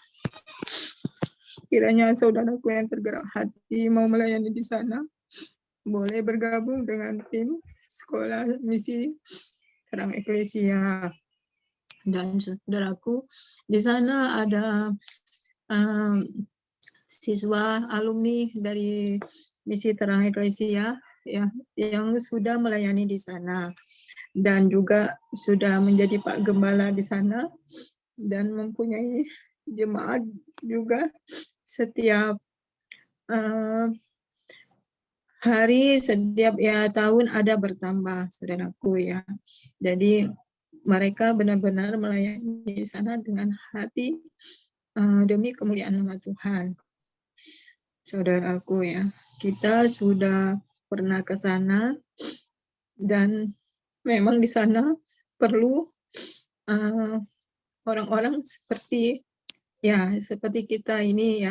Kiranya saudaraku yang tergerak hati mau melayani di sana, boleh bergabung dengan tim Sekolah Misi Terang Eklesia. Dan saudaraku, di sana ada siswa alumni dari Misi Terang Eklesia, ya, yang sudah melayani di sana dan juga sudah menjadi Pak Gembala di sana dan mempunyai jemaat juga setiap hari, setiap tahun ada bertambah, saudaraku, ya. Jadi mereka benar-benar melayani di sana dengan hati demi kemuliaan nama Tuhan, saudaraku, ya. Kita sudah pernah ke sana dan memang di sana perlu orang-orang seperti kita ini,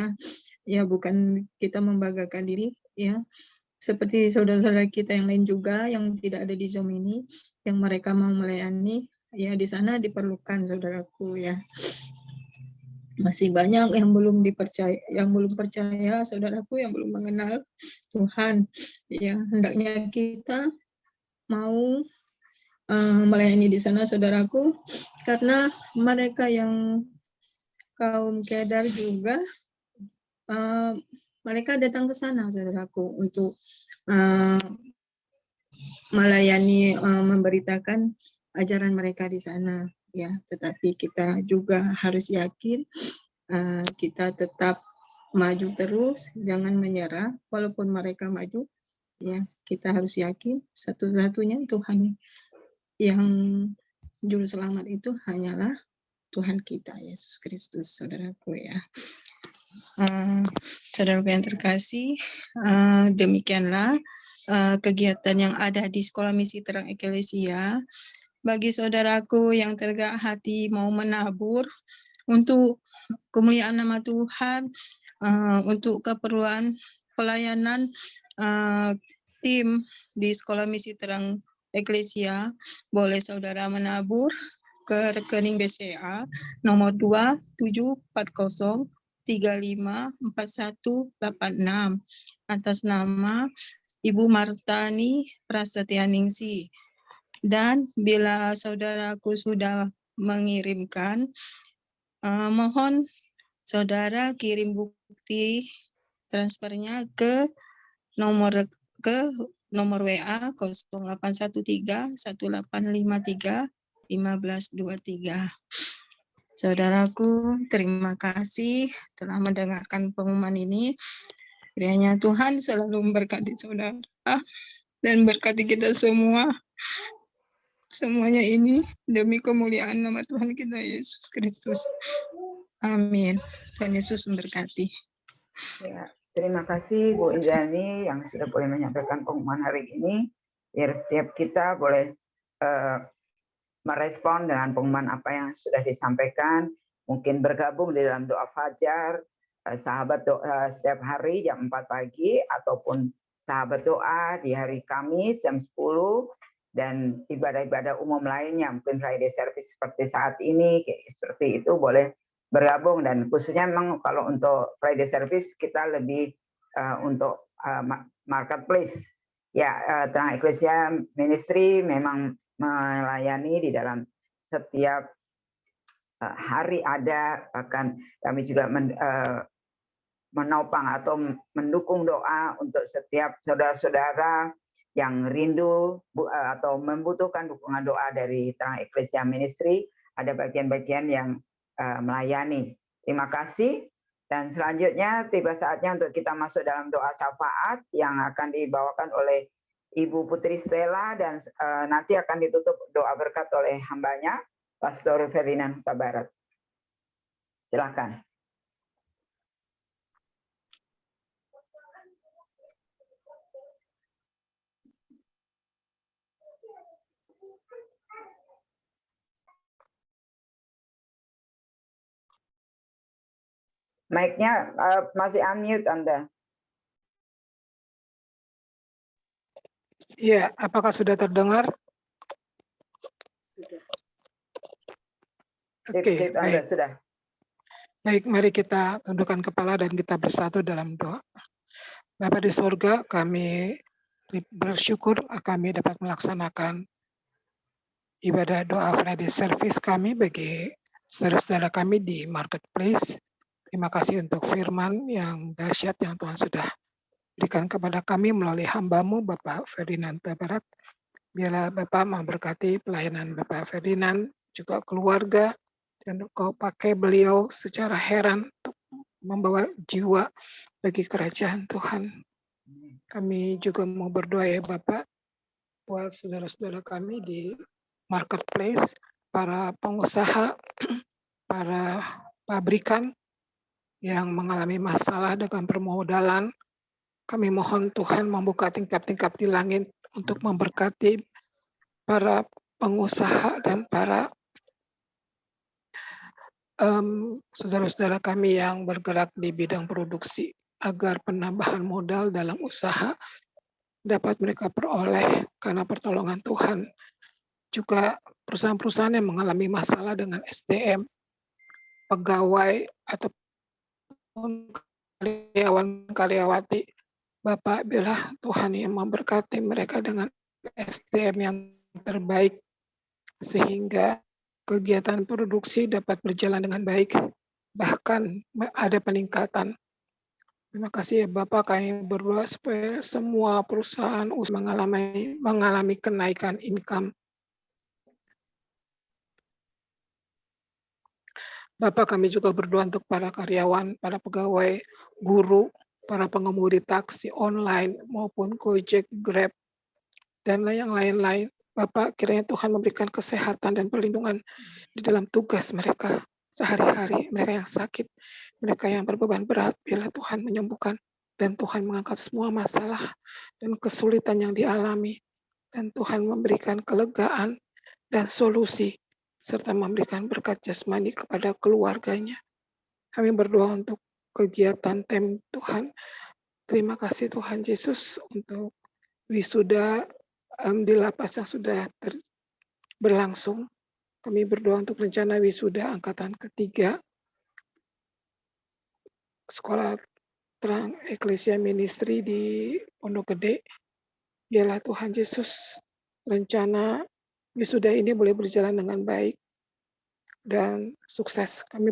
ya, bukan kita membanggakan diri, ya, seperti saudara-saudara kita yang lain juga yang tidak ada di Zoom ini, yang mereka mau melayani, ya, di sana diperlukan, saudaraku, ya. Masih banyak yang belum percaya, saudaraku, yang belum mengenal Tuhan, ya. Hendaknya kita mau melayani di sana, saudaraku, karena mereka yang kaum Kedar juga mereka datang ke sana, saudaraku, untuk melayani, memberitakan ajaran mereka di sana, ya. Tetapi kita juga harus yakin, kita tetap maju terus, jangan menyerah walaupun mereka maju, ya. Kita harus yakin satu-satunya Tuhan yang juru selamat itu hanyalah Tuhan kita, Yesus Kristus, saudaraku, ya. Saudaraku yang terkasih, demikianlah kegiatan yang ada di Sekolah Misi Terang Eklesia. Bagi saudaraku yang tergerak hati mau menabur untuk kemuliaan nama Tuhan, untuk keperluan pelayanan tim di Sekolah Misi Terang Eklesia, boleh saudara menabur ke rekening BCA nomor 2740354186 atas nama Ibu Martani Prasetyaningsih. Dan bila saudaraku sudah mengirimkan, mohon saudara kirim bukti transfernya ke nomor WA 0813-1853-1523. Saudaraku, terima kasih telah mendengarkan pengumuman ini. Kiranya Tuhan selalu memberkati saudara dan berkati kita semua. Semuanya ini demi kemuliaan nama Tuhan kita Yesus Kristus. Amin. Tuhan Yesus memberkati. Ya, Terima kasih Bu Indrani yang sudah boleh menyampaikan pengumuman hari ini. Biar setiap kita boleh merespon dengan pengumuman apa yang sudah disampaikan. Mungkin bergabung di dalam doa fajar, sahabat doa setiap hari jam 4 pagi, ataupun sahabat doa di hari Kamis jam 10, dan ibadah-ibadah umum lainnya, mungkin Friday service seperti saat ini, seperti itu boleh bergabung. Dan khususnya memang kalau untuk Friday service kita lebih untuk marketplace. Ya, Terang Eklesia Ministry memang melayani di dalam setiap hari ada, bahkan kami juga menopang atau mendukung doa untuk setiap saudara-saudara yang rindu atau membutuhkan dukungan doa dari Terang Eklesia Ministry. Ada bagian-bagian yang melayani. Terima kasih. Dan selanjutnya tiba saatnya untuk kita masuk dalam doa syafaat yang akan dibawakan oleh Ibu Putri Stella, dan nanti akan ditutup doa berkat oleh hambanya, Pastor Ferdinand Huta Barat. Silakan. Mic-nya masih unmute Anda. Iya, apakah sudah terdengar? Oke, Anda baik. sudah. Baik, mari kita tundukkan kepala dan kita bersatu dalam doa. Bapa di surga, kami bersyukur kami dapat melaksanakan ibadah doa Friday service kami bagi saudara-saudara kami di marketplace. Terima kasih untuk firman yang dahsyat yang Tuhan sudah berikan kepada kami melalui hamba-Mu Bapak Ferdinand Huta Barat. Biarlah Bapak memberkati pelayanan Bapak Ferdinand, juga keluarga, dan Kau pakai beliau secara heran untuk membawa jiwa bagi kerajaan Tuhan. Kami juga mau berdoa ya Bapak, buat saudara-saudara kami di marketplace, para pengusaha, para pabrikan yang mengalami masalah dengan permodalan. Kami mohon Tuhan membuka tingkap-tingkap di langit untuk memberkati para pengusaha dan para saudara-saudara kami yang bergerak di bidang produksi, agar penambahan modal dalam usaha dapat mereka peroleh karena pertolongan Tuhan. Juga perusahaan-perusahaan yang mengalami masalah dengan SDM, pegawai ataupun karyawan-karyawati, Bapak biarlah Tuhan yang memberkati mereka dengan SDM yang terbaik, sehingga kegiatan produksi dapat berjalan dengan baik, bahkan ada peningkatan. Terima kasih ya Bapak, kami berdoa supaya semua perusahaan mengalami kenaikan income. Bapak, kami juga berdoa untuk para karyawan, para pegawai, guru, para pengemudi taksi online maupun Gojek, Grab, dan yang lain-lain. Bapak, kiranya Tuhan memberikan kesehatan dan perlindungan di dalam tugas mereka sehari-hari, mereka yang sakit, mereka yang berbeban berat, biarlah Tuhan menyembuhkan, dan Tuhan mengangkat semua masalah dan kesulitan yang dialami, dan Tuhan memberikan kelegaan dan solusi, serta memberikan berkat jasmani kepada keluarganya. Kami berdoa untuk kegiatan TEM Tuhan. Terima kasih Tuhan Yesus untuk wisuda di lapas yang sudah berlangsung. Kami berdoa untuk rencana wisuda angkatan ketiga Sekolah Terang Eklesia Ministry di Pondok Gede. Biarlah Tuhan Yesus rencana wisuda ini boleh berjalan dengan baik dan sukses. Kami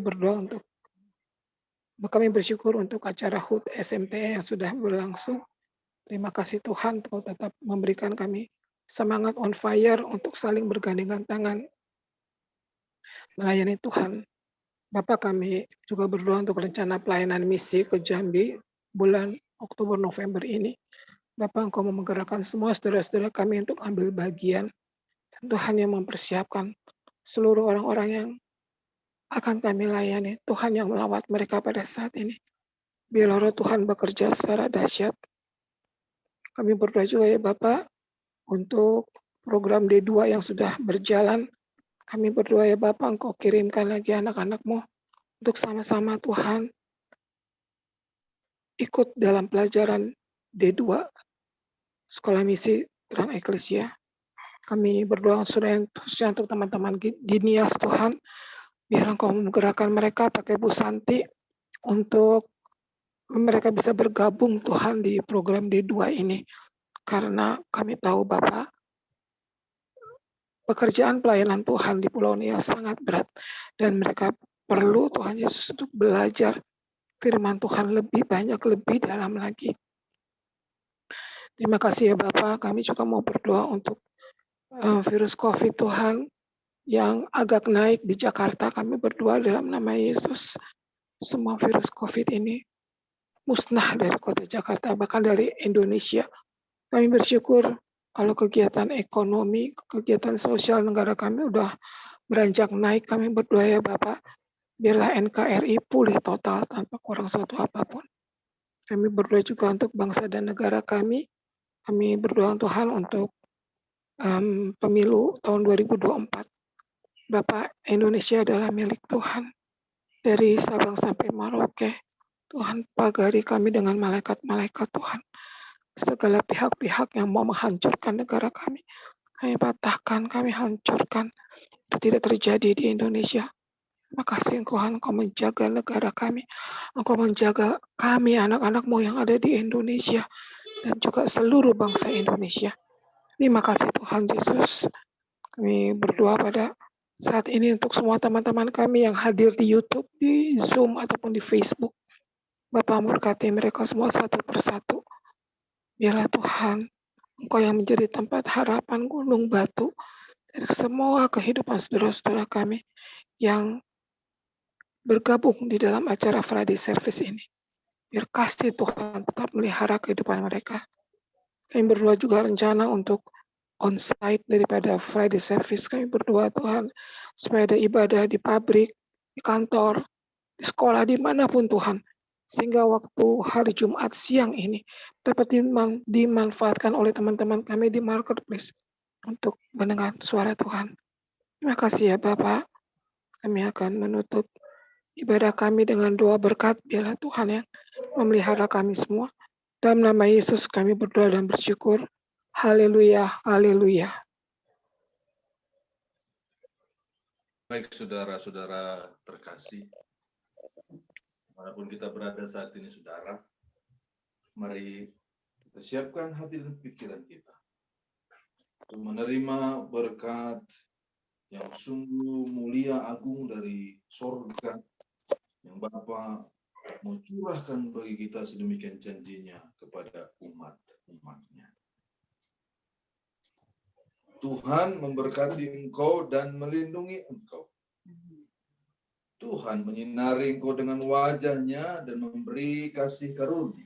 bersyukur untuk acara HUT SMT yang sudah berlangsung. Terima kasih Tuhan, Kau tetap memberikan kami semangat on fire untuk saling bergandengan tangan melayani Tuhan. Bapak, kami juga berdoa untuk rencana pelayanan misi ke Jambi bulan Oktober-November ini. Bapak, Engkau menggerakkan semua saudara-saudara kami untuk ambil bagian. Dan Tuhan yang mempersiapkan seluruh orang-orang yang akan kami layani. Tuhan yang melawat mereka pada saat ini. Biarlah roh Tuhan bekerja secara dahsyat. Kami berdoa juga ya Bapak, untuk program D2 yang sudah berjalan. Kami berdoa ya Bapak, Engkau kirimkan lagi anak-anak-Mu untuk sama-sama Tuhan ikut dalam pelajaran D2 Sekolah Misi Terang Eklesia. Kami berdoa khususnya untuk teman-teman di NIAS Tuhan, biar Engkau menggerakkan mereka pakai Bu Santi untuk mereka bisa bergabung Tuhan di program D2 ini. Karena kami tahu Bapak, pekerjaan pelayanan Tuhan di Pulau Nias sangat berat. Dan mereka perlu Tuhan Yesus untuk belajar firman Tuhan lebih banyak, lebih dalam lagi. Terima kasih ya Bapak, kami juga mau berdoa untuk virus COVID Tuhan yang agak naik di Jakarta. Kami berdoa dalam nama Yesus, semua virus COVID ini musnah dari kota Jakarta, bahkan dari Indonesia. Kami bersyukur kalau kegiatan ekonomi, kegiatan sosial negara kami udah beranjak naik. Kami berdoa ya Bapak, biarlah NKRI pulih total tanpa kurang suatu apapun. Kami berdoa juga untuk bangsa dan negara kami. Kami berdoa Tuhan untuk pemilu tahun 2024. Bapak, Indonesia adalah milik Tuhan. Dari Sabang sampai Merauke, Tuhan pagari kami dengan malaikat-malaikat Tuhan. Segala pihak-pihak yang mau menghancurkan negara kami patahkan, kami hancurkan. Itu tidak terjadi di Indonesia. Terima kasih Engkau menjaga negara kami. Engkau menjaga kami, anak-anak-Mu yang ada di Indonesia. Dan juga seluruh bangsa Indonesia. Terima kasih Tuhan Yesus. Kami berdoa pada saat ini untuk semua teman-teman kami yang hadir di YouTube, di Zoom, ataupun di Facebook. Bapak berkati mereka semua satu persatu. Biarlah Tuhan, Engkau yang menjadi tempat harapan gunung batu dari semua kehidupan saudara-saudara kami yang bergabung di dalam acara Friday Service ini. Biar kasih Tuhan tetap melihara kehidupan mereka. Kami berdoa juga rencana untuk on-site daripada Friday Service. Kami berdoa Tuhan, supaya ada ibadah di pabrik, di kantor, di sekolah, dimanapun Tuhan. Sehingga waktu hari Jumat siang ini dapat dimanfaatkan oleh teman-teman kami di marketplace untuk mendengar suara Tuhan. Terima kasih ya Bapak. Kami akan menutup ibadah kami dengan doa berkat. Biarlah Tuhan yang memelihara kami semua. Dalam nama Yesus kami berdoa dan bersyukur. Haleluya, haleluya. Baik saudara-saudara terkasih, dimanapun kita berada saat ini saudara, mari kita siapkan hati dan pikiran kita untuk menerima berkat yang sungguh mulia agung dari sorga yang Bapa mau curahkan bagi kita sedemikian janjinya kepada umat-umatnya. Tuhan memberkati engkau dan melindungi engkau. Tuhan menyinari engkau dengan wajah-Nya dan memberi kasih karunia.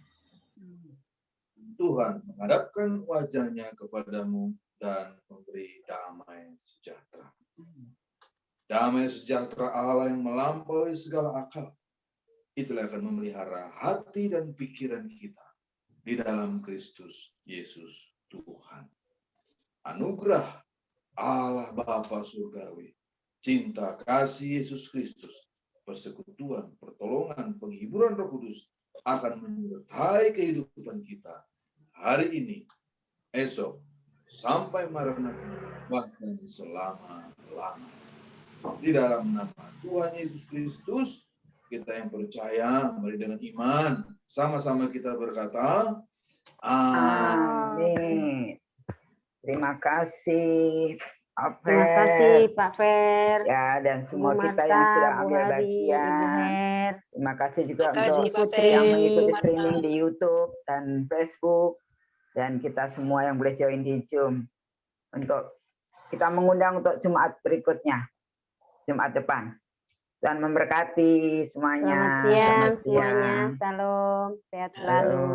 Tuhan menghadapkan wajah-Nya kepadamu dan memberi damai sejahtera. Damai sejahtera Allah yang melampaui segala akal. Itulah yang akan memelihara hati dan pikiran kita di dalam Kristus Yesus Tuhan. Anugerah Allah Bapa Surgawi, cinta kasih Yesus Kristus, persekutuan, pertolongan, penghiburan Roh Kudus akan menyertai kehidupan kita hari ini, esok, sampai Maranatha, bahkan selama-lamanya. Di dalam nama Tuhan Yesus Kristus, kita yang percaya, mari dengan iman, sama-sama kita berkata, Amin. Terima kasih, Pak Fer. Terima kasih Pak Fer. Ya, dan semua Bu kita Marta, yang sudah Bu ambil Hari, bagian. Ibu Her. Terima kasih juga Terima kasih, untuk Putri. yang mengikuti Marta. streaming di YouTube dan Facebook. Dan kita semua yang boleh join di Zoom. Untuk kita mengundang untuk Jumat berikutnya. Jumat depan. Tuhan memberkati semuanya. Selamat siang semuanya. Salam, sehat selalu.